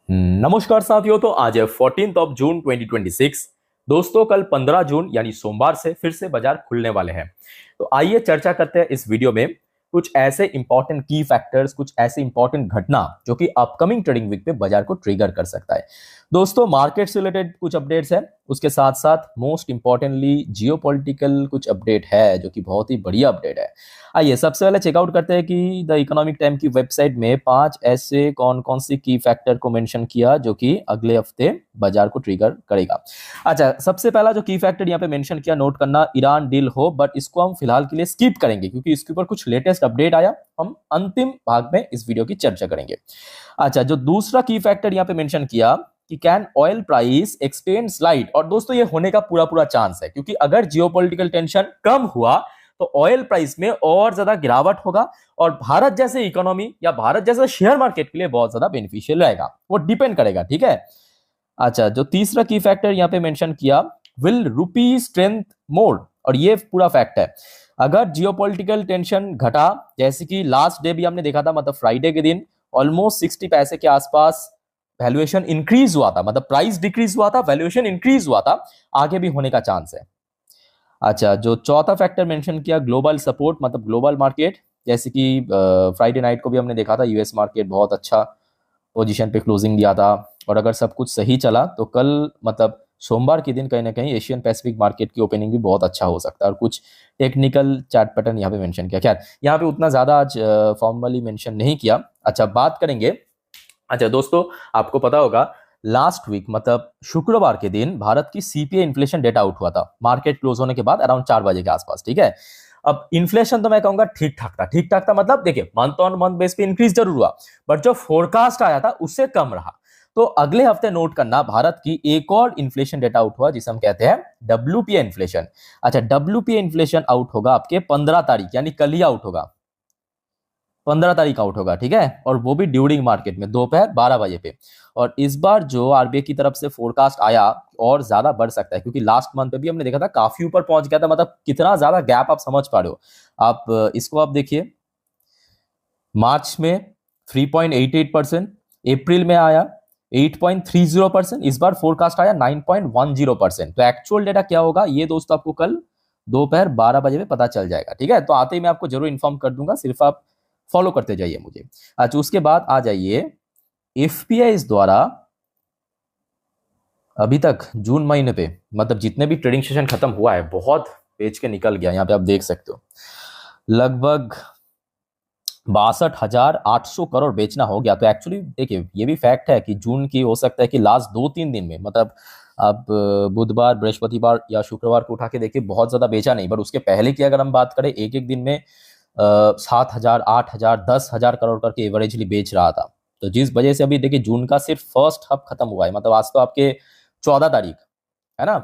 नमस्कार साथियों। तो आज है 14 ऑफ जून 2026। दोस्तों कल 15 जून यानी सोमवार से फिर से बाजार खुलने वाले हैं। तो आइए चर्चा करते हैं इस वीडियो में कुछ ऐसे इंपॉर्टेंट की फैक्टर्स, कुछ ऐसे इंपॉर्टेंट घटना जो कि अपकमिंग ट्रेडिंग वीक पे बाजार को ट्रिगर कर सकता है। दोस्तों मार्केट से रिलेटेड कुछ अपडेट्स हैं, उसके साथ साथ मोस्ट इंपॉर्टेंटली जियोपॉलिटिकल कुछ अपडेट है जो कि बहुत ही बढ़िया अपडेट है। आइए सबसे पहले चेकआउट करते हैं कि द इकोनॉमिक टाइम की वेबसाइट में 5 ऐसे कौन कौन सी की फैक्टर को मेंशन किया जो कि अगले हफ्ते बाजार को ट्रिगर करेगा। अच्छा, सबसे पहला जो की फैक्टर यहाँ पे मेंशन किया, नोट करना, ईरान डील हो, बट इसको हम फिलहाल के लिए स्किप करेंगे क्योंकि इसके ऊपर कुछ लेटेस्ट अपडेट आया। हम अंतिम भाग में इस वीडियो की चर्चा करेंगे। अच्छा, जो दूसरा की फैक्टर यहाँ पे मेंशन किया कि can oil price extend slide, और दोस्तों ये होने का पूरा पूरा चांस है क्योंकि अगर जियोपॉलिटिकल टेंशन कम हुआ तो ऑयल प्राइस में और ज्यादा गिरावट होगा और भारत जैसे इकोनॉमी या भारत जैसे शेयर मार्केट के लिए बहुत ज्यादा बेनिफिशियल रहेगा। वो डिपेंड करेगा, ठीक है। अच्छा, जो तीसरा की फैक्टर यहाँ पे मेंशन किया, विल रूपी स्ट्रेंथ मोर, और ये पूरा फैक्ट है। अगर जियोपॉलिटिकल टेंशन घटा, जैसे कि लास्ट डे भी हमने देखा था, मतलब फ्राइडे के दिन ऑलमोस्ट 60 पैसे के आसपास वैल्यूएशन इंक्रीज हुआ था, मतलब प्राइस डिक्रीज हुआ था, वैल्यूएशन इंक्रीज हुआ था, आगे भी होने का चांस है। अच्छा, जो चौथा फैक्टर मेंशन किया, ग्लोबल सपोर्ट, मतलब ग्लोबल मार्केट, जैसे कि फ्राइडे नाइट को भी हमने देखा था यूएस मार्केट बहुत अच्छा पोजीशन पे क्लोजिंग दिया था, और अगर सब कुछ सही चला तो कल मतलब सोमवार के दिन कहीं ना कहीं एशियन पैसिफिक मार्केट की ओपनिंग भी बहुत अच्छा हो सकता है। और कुछ टेक्निकल चार्ट पैटर्न यहाँ पे मेंशन किया। खैर यहाँ पे उतना ज्यादा आज फॉर्मली मेंशन नहीं किया। अच्छा, बात करेंगे। अच्छा दोस्तों, आपको पता होगा लास्ट वीक मतलब शुक्रवार के दिन भारत की सीपीआई इन्फ्लेशन डेटा आउट हुआ था मार्केट क्लोज होने के बाद अराउंड 4 बजे के आसपास, ठीक है। अब इन्फ्लेशन तो मैं कहूंगा ठीक ठाक था, ठीक ठाक था, मतलब देखिए मंथ ऑन मंथ बेस पे इंक्रीज जरूर हुआ, बट जो फोरकास्ट आया था उससे कम रहा। तो अगले हफ्ते नोट करना, भारत की एक और इन्फ्लेशन डेटा आउट हुआ जिसे हम कहते हैं डब्ल्यूपीए इन्फ्लेशन। अच्छा, डब्ल्यूपीए इन्फ्लेशन आउट होगा आपके 15 तारीख, यानी कल ही आउट होगा, 15 तारीख आउट होगा, ठीक है। और वो भी ड्यूरिंग मार्केट में दोपहर 12 बजे पे। और इस बार जो आरबीआई की तरफ से फोरकास्ट आया और ज्यादा बढ़ सकता है क्योंकि लास्ट मंथ पे भी हमने देखा था काफी ऊपर पहुंच गया था, मतलब कितना ज्यादा गैप आप समझ पा रहे हो। आप इसको आप देखिए, मार्च में 3.88%, अप्रैल में आया 8.30%, इस बार फोरकास्ट आया 9.10%। तो एक्चुअल डेटा क्या होगा ये दोस्तों आपको कल दोपहर 12 बजे में पता चल जाएगा, ठीक है। तो आते ही मैं आपको जरूर इन्फॉर्म कर दूंगा, सिर्फ आप फॉलो करते जाइए मुझे। अच्छा, उसके बाद आ जाइए एफपीआई द्वारा अभी तक जून महीने पे, मतलब जितने भी ट्रेडिंग सेशन खत्म हुआ है बहुत बेच के निकल गया, यहाँ पे आप देख सकते हो लगभग 62,800 करोड़ बेचना हो गया। तो एक्चुअली देखिए ये भी फैक्ट है कि जून की हो सकता है कि लास्ट 2-3 दिन में, मतलब अब बुधवार, बृहस्पतिवार या शुक्रवार को उठा के देखिए बहुत ज्यादा बेचा नहीं, बट उसके पहले की अगर हम बात करें एक एक दिन में 7,000, 8,000, 10,000 करोड़ करके एवरेजली बेच रहा था। तो जिस वजह से अभी देखिए जून का सिर्फ फर्स्ट हाफ खत्म हुआ है, मतलब आज तो आपके 14 तारीख है ना,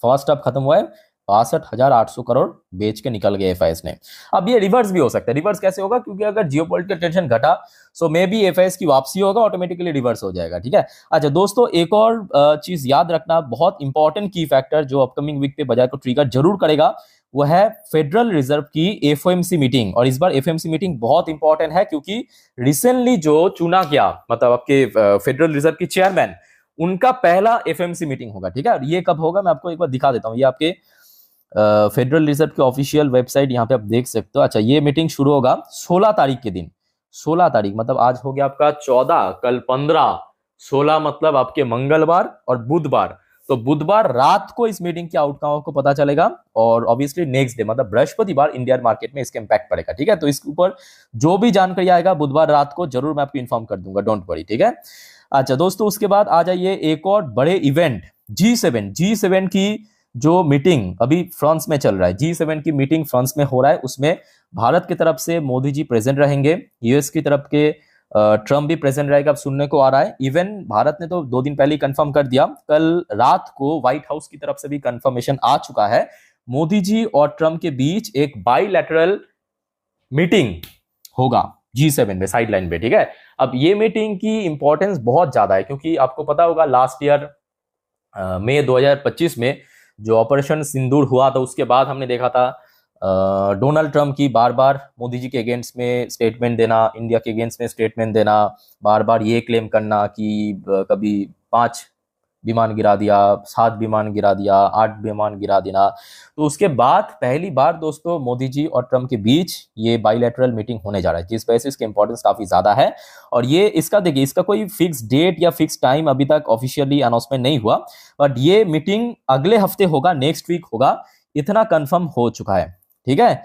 फर्स्ट हाफ खत्म हुआ है, 62,800 करोड़ बेच के निकल गए एफआईएस ने। अब ये रिवर्स भी हो सकता है। रिवर्स कैसे होगा, क्योंकि अगर जियोपॉलिटिकल टेंशन घटा सो मे बी एफआईएस की वापसी होगा, ऑटोमेटिकली रिवर्स हो जाएगा, ठीक है। अच्छा दोस्तों, एक और चीज याद रखना, बहुत इंपॉर्टेंट की फैक्टर जो अपकमिंग वीक पे बाजार को ट्रिगर जरूर करेगा, वो है फेडरल रिजर्व की एफओएमसी मीटिंग। और इस बार एफओएमसी मीटिंग बहुत इंपॉर्टेंट है क्योंकि रिसेंटली जो चुना गया, मतलब आपके फेडरल रिजर्व की चेयरमैन, उनका पहला एफओएमसी मीटिंग होगा, ठीक है। ये कब होगा मैं आपको एक बार दिखा देता हूं, ये आपके फेडरल रिजर्व की ऑफिशियल वेबसाइट यहाँ पे आप देख सकते हो। अच्छा, ये मीटिंग शुरू होगा 16 तारीख के दिन। 16 तारीख मतलब आज हो गया आपका 14, कल 15, 16 मतलब आपके मंगलवार और बुधवार। तो बुधवार रात को इस मीटिंग के आउटकम आपको पता चलेगा, और ऑब्वियसली नेक्स्ट डे मतलब बृहस्पतिवार इंडियन मार्केट में इसका इंपैक्ट पड़ेगा, ठीक है। तो इसके ऊपर जो भी जानकारी आएगा बुधवार रात को जरूर मैं आपको इन्फॉर्म कर दूंगा, डोंट वरी, ठीक है। अच्छा दोस्तों, उसके बाद आ जाइए एक और बड़े इवेंट, जी7 की जो मीटिंग अभी फ्रांस में चल रहा है। जी7 की मीटिंग फ्रांस में हो रहा है, उसमें भारत की तरफ से मोदी जी प्रेजेंट रहेंगे, यूएस की तरफ के ट्रम्प भी प्रेजेंट रहेगा, अब सुनने को आ रहा है। इवन भारत ने तो 2 दिन पहले ही कंफर्म कर दिया, कल रात को व्हाइट हाउस की तरफ से भी कंफर्मेशन आ चुका है, मोदी जी और ट्रम्प के बीच एक बाइलैटरल मीटिंग होगा जी7 में, साइडलाइन पे, ठीक है। अब ये मीटिंग की इंपॉर्टेंस बहुत ज्यादा है क्योंकि आपको पता होगा लास्ट ईयर मई 2025 में जो ऑपरेशन सिंदूर हुआ था, उसके बाद हमने देखा था डोनाल्ड ट्रम्प की बार बार मोदी जी के अगेंस्ट में स्टेटमेंट देना, इंडिया के अगेंस्ट में स्टेटमेंट देना, बार बार ये क्लेम करना कि कभी 5 विमान गिरा दिया, 7 विमान गिरा दिया, 8 विमान गिरा देना। तो उसके बाद पहली बार दोस्तों मोदी जी और ट्रम्प के बीच ये बाइलेटरल मीटिंग होने जा रहा है, जिस वजह से इसका इंपॉर्टेंस काफी ज्यादा है। और ये इसका देखिए, इसका कोई फिक्स डेट या फिक्स टाइम अभी तक ऑफिशियली अनाउंसमेंट नहीं हुआ, बट ये मीटिंग अगले हफ्ते होगा, नेक्स्ट वीक होगा, इतना कंफर्म हो चुका है। ठीक है,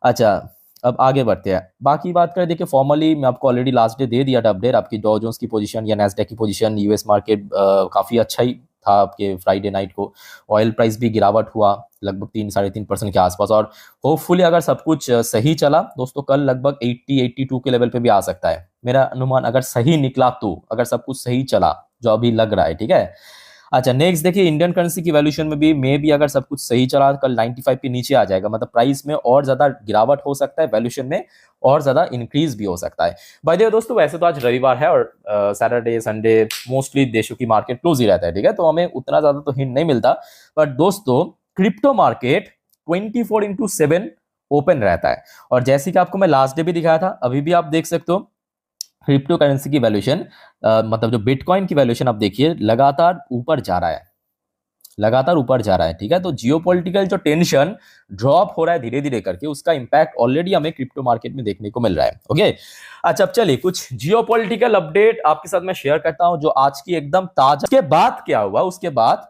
अच्छा अब आगे बढ़ते हैं। बाकी बात करें, देखिए फॉर्मली मैं आपको ऑलरेडी लास्ट डे दे दिया था अपडेट, आपकी डॉ जोन्स की पोजीशन या नैस्डैक की पोजीशन, यूएस मार्केट काफी अच्छा ही था आपके फ्राइडे नाइट को। ऑयल प्राइस भी गिरावट हुआ लगभग 3-3.5% के आसपास, और होपफुली अगर सब कुछ सही चला दोस्तों, कल लगभग 80-82 के लेवल पे भी आ सकता है मेरा अनुमान, अगर सही निकला तो, अगर सब कुछ सही चला जो अभी लग रहा है। ठीक है, अच्छा नेक्स्ट देखिए, इंडियन करेंसी की वैल्यूएशन में भी मे भी अगर सब कुछ सही चला कल 95 के नीचे आ जाएगा, मतलब प्राइस में और ज्यादा गिरावट हो सकता है, वैल्यूएशन में और ज्यादा इंक्रीज भी हो सकता है। बाय द वे दोस्तों, वैसे तो आज रविवार है और सैटरडे संडे मोस्टली देशों की मार्केट क्लोज ही रहता है, ठीक है, तो हमें उतना ज्यादा तो हिंट नहीं मिलता, बट दोस्तों क्रिप्टो मार्केट 24/7 ओपन रहता है। और जैसे कि आपको मैं लास्ट डे भी दिखाया था, अभी भी आप देख सकते हो क्रिप्टो करेंसी की वैल्यूएशन, मतलब जो बिटकॉइन की वैल्यूएशन आप देखिए लगातार ऊपर जा रहा है, लगातार ऊपर जा रहा है। ठीक है, तो जियोपॉलिटिकल जो टेंशन ड्रॉप हो रहा है धीरे धीरे करके, उसका इंपैक्ट ऑलरेडी हमें क्रिप्टो मार्केट में देखने को मिल रहा है। ओके, अच्छा अब चलिए कुछ जियोपॉलिटिकल अपडेट आपके साथ मैं शेयर करता हूं, जो आज की एकदम ताजा। उसके बाद क्या हुआ, उसके बाद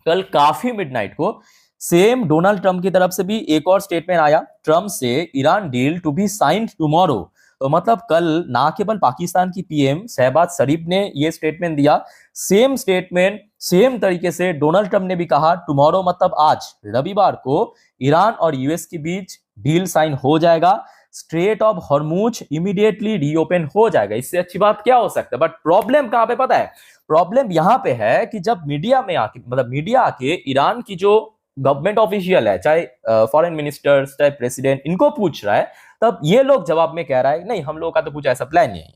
कल काफी मिडनाइट को सेम डोनाल्ड ट्रम्प की तरफ से भी एक और स्टेटमेंट आया, ट्रम्प से Iran deal to be signed tomorrow. तो मतलब कल ना केवल पाकिस्तान की पीएम शहबाज शरीफ ने ये स्टेटमेंट दिया, सेम स्टेटमेंट सेम तरीके से डोनाल्ड ट्रम्प ने भी कहा, टुमारो मतलब आज रविवार को ईरान और यूएस के बीच डील साइन हो जाएगा, straight of Hormuz immediately reopen हो जाएगा। इससे अच्छी बात क्या हो सकता है। बट प्रॉब्लम कहां पे पता है, प्रॉब्लम यहां पे है कि जब मीडिया में आके, मतलब मीडिया आके ईरान की जो गवर्नमेंट ऑफिशियल है, चाहे फॉरेन मिनिस्टर चाहे प्रेसिडेंट, इनको पूछ रहा है, तब ये लोग जवाब में कह रहा है नहीं हम लोगों का तो कुछ ऐसा प्लान नहीं है।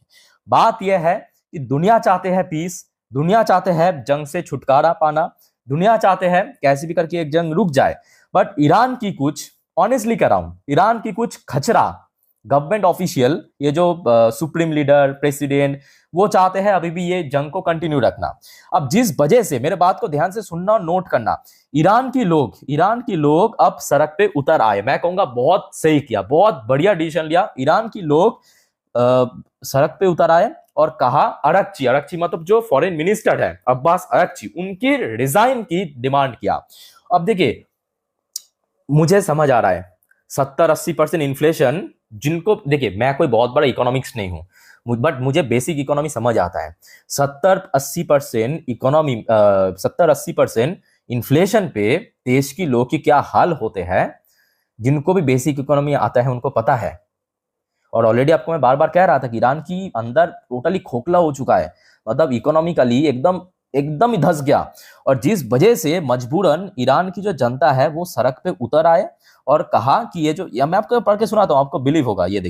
बात यह है कि दुनिया चाहते हैं पीस, दुनिया चाहते हैं जंग से छुटकारा पाना, दुनिया चाहते हैं कैसे भी करके एक जंग रुक जाए, बट ईरान की कुछ, ऑनेस्टली कह रहा हूं, ईरान की कुछ खचरा गवर्नमेंट ऑफिशियल, ये जो सुप्रीम लीडर प्रेसिडेंट, वो चाहते हैं अभी भी ये जंग को कंटिन्यू रखना। अब जिस वजह से, मेरे बात को ध्यान से सुनना और नोट करना, ईरान की लोग अब सड़क पे उतर आए। मैं कहूंगा बहुत सही किया, बहुत बढ़िया डिसीजन लिया। ईरान की लोग सड़क पे उतर आए और कहा, अरगची मतलब जो फॉरेन मिनिस्टर है अब्बास अरगची, उनकी रिजाइन की डिमांड किया। अब देखिए मुझे समझ आ रहा है 70-80% इन्फ्लेशन, जिनको देखिए मैं कोई बहुत बड़ा इकोनॉमिक्स नहीं हूं, बट मुझे बेसिक इकोनॉमी समझ आता है। 70-80% इकोनॉमी, 70-80% इन्फ्लेशन पे देश की लोग की क्या हाल होते हैं, जिनको भी बेसिक इकोनॉमी आता है उनको पता है। और ऑलरेडी आपको मैं बार बार कह रहा था कि ईरान की अंदर टोटली खोखला हो चुका है, मतलब इकोनॉमिकली एकदम ही धस गया। और जिस वजह से मजबूरन ईरान की जो जनता है वो सड़क पे उतर आए और कहा कि ये जो, या मैं आपको पढ़ के सुनाता हूं, आपको बिलीव होगा। ये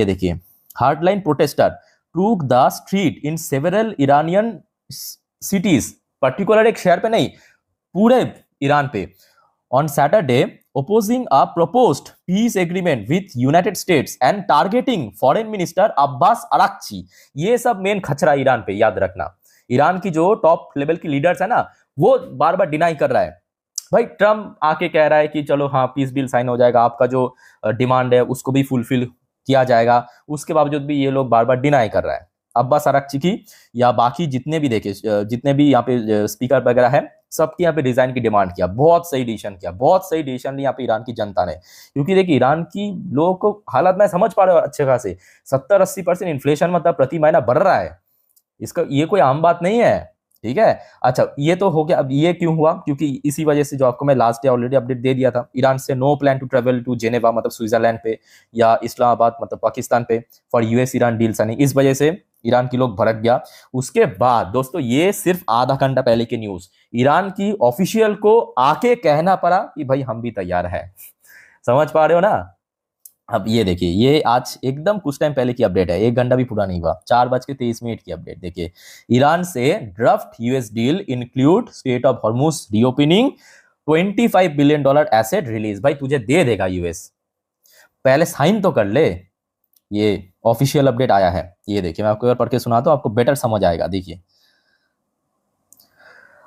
देखिए hardline protester took the street in several Iranian cities, particular एक शहर पे नहीं, पूरे ईरान पे, on Saturday opposing a proposed peace agreement with United States and targeting foreign minister Abbas Araghchi. ये सब मेन खचरा ईरान पे, याद रखना। ईरान की जो टॉप लेवल की लीडर्स है ना, वो बार बार डिनाई कर रहा है। भाई ट्रम्प आके कह रहा है कि चलो हाँ पीस बिल साइन हो जाएगा, आपका जो डिमांड है उसको भी फुलफिल किया जाएगा, उसके बावजूद भी ये लोग बार बार डिनाई कर रहा है। अब्बास अराक्ची की या बाकी जितने भी देखे, जितने भी यहाँ पे स्पीकर वगैरह है, सबके यहाँ पे डिजाइन की डिमांड किया। बहुत सही डिसीजन किया, बहुत सही डिसीजन लिया यहाँ पे ईरान की जनता ने, क्योंकि देखिए ईरान की लोगों को हालात मैं समझ पा रहा हूँ अच्छे खासे। 70-80% इन्फ्लेशन मतलब प्रति महीना बढ़ रहा है, इसका ये कोई आम बात नहीं है। ठीक है, अच्छा ये तो हो गया। अब ये क्यों हुआ, क्योंकि इसी वजह से जो आपको मैं लास्ट डे ऑलरेडी अपडेट दे दिया था, ईरान से no plan to travel to Geneva मतलब स्विट्जरलैंड पे, या इस्लामाबाद मतलब पाकिस्तान पे for US Iran deal signing. इस वजह से ईरान की लोग भड़क गया। उसके बाद दोस्तों, ये सिर्फ आधा घंटा पहले की न्यूज, ईरान की ऑफिशियल को आके कहना पड़ा कि भाई हम भी तैयार है। समझ पा रहे हो ना। अब ये देखिए, ये आज एकदम कुछ टाइम पहले की अपडेट है, 1 घंटा भी पूरा नहीं हुआ, 4:23 की अपडेट। देखिए, ईरान से draft US deal include straight of Hormuz reopening, $25 billion asset release. भाई तुझे दे देगा यूएस, पहले साइन तो कर ले। ये ऑफिशियल अपडेट आया है, ये देखिए मैं आपको एक बार पढ़ के सुनाता हूं, आपको बेटर समझ आएगा। देखिए,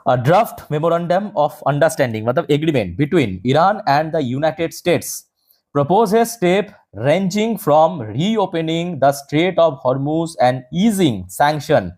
a draft memorandum of understanding मतलब agreement between Iran and the United States proposes step ranging from reopening the Strait of Hormuz and easing sanction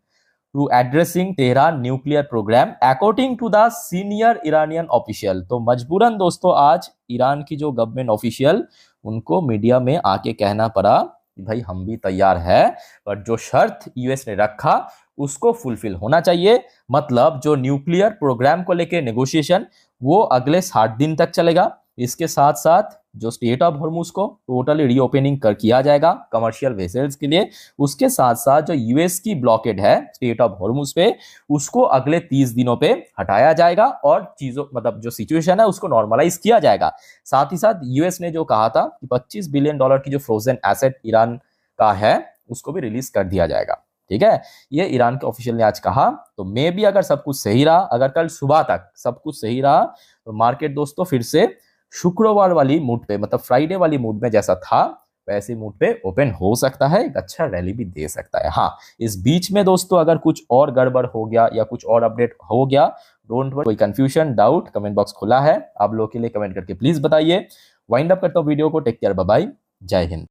to addressing Tehran nuclear program according to the senior Iranian official। तो मजबूरन दोस्तों आज Iran की जो government official, उनको media में आके कहना पड़ा कि भाई हम भी तैयार है, पर जो शर्त यूएस ने रखा उसको फुलफिल होना चाहिए। मतलब जो न्यूक्लियर प्रोग्राम को लेके नेगोशिएशन वो अगले 60 दिन तक चलेगा। इसके साथ साथ जो स्टेट ऑफ हॉर्मुज को टोटली रीओपनिंग कर किया जाएगा कमर्शियल वेसल्स के लिए। उसके साथ साथ जो यूएस की ब्लॉकेड है स्टेट ऑफ हॉर्मुज पे, उसको अगले 30 दिनों पे हटाया जाएगा और चीजों मतलब जो सिचुएशन है उसको नॉर्मलाइज किया जाएगा। साथ ही साथ यूएस ने जो कहा था कि $25 बिलियन की जो फ्रोजन एसेट ईरान का है उसको भी रिलीज कर दिया जाएगा। ठीक है, ये ईरान के ऑफिशियल ने आज कहा। तो मे भी अगर सब कुछ सही रहा, अगर कल सुबह तक सब कुछ सही रहा, तो मार्केट दोस्तों फिर से शुक्रवार वाली मूड पे मतलब फ्राइडे वाली मूड में जैसा था वैसे मूड पे ओपन हो सकता है, एक अच्छा रैली भी दे सकता है। हाँ, इस बीच में दोस्तों अगर कुछ और गड़बड़ हो गया या कुछ और अपडेट हो गया, डोंट वरी, कोई कंफ्यूजन डाउट कमेंट बॉक्स खुला है, आप लोगों के लिए कमेंट करके प्लीज बताइए। वाइंड अप करता हूँ वीडियो को, टेक केयर, बाय बाय, जय हिंद।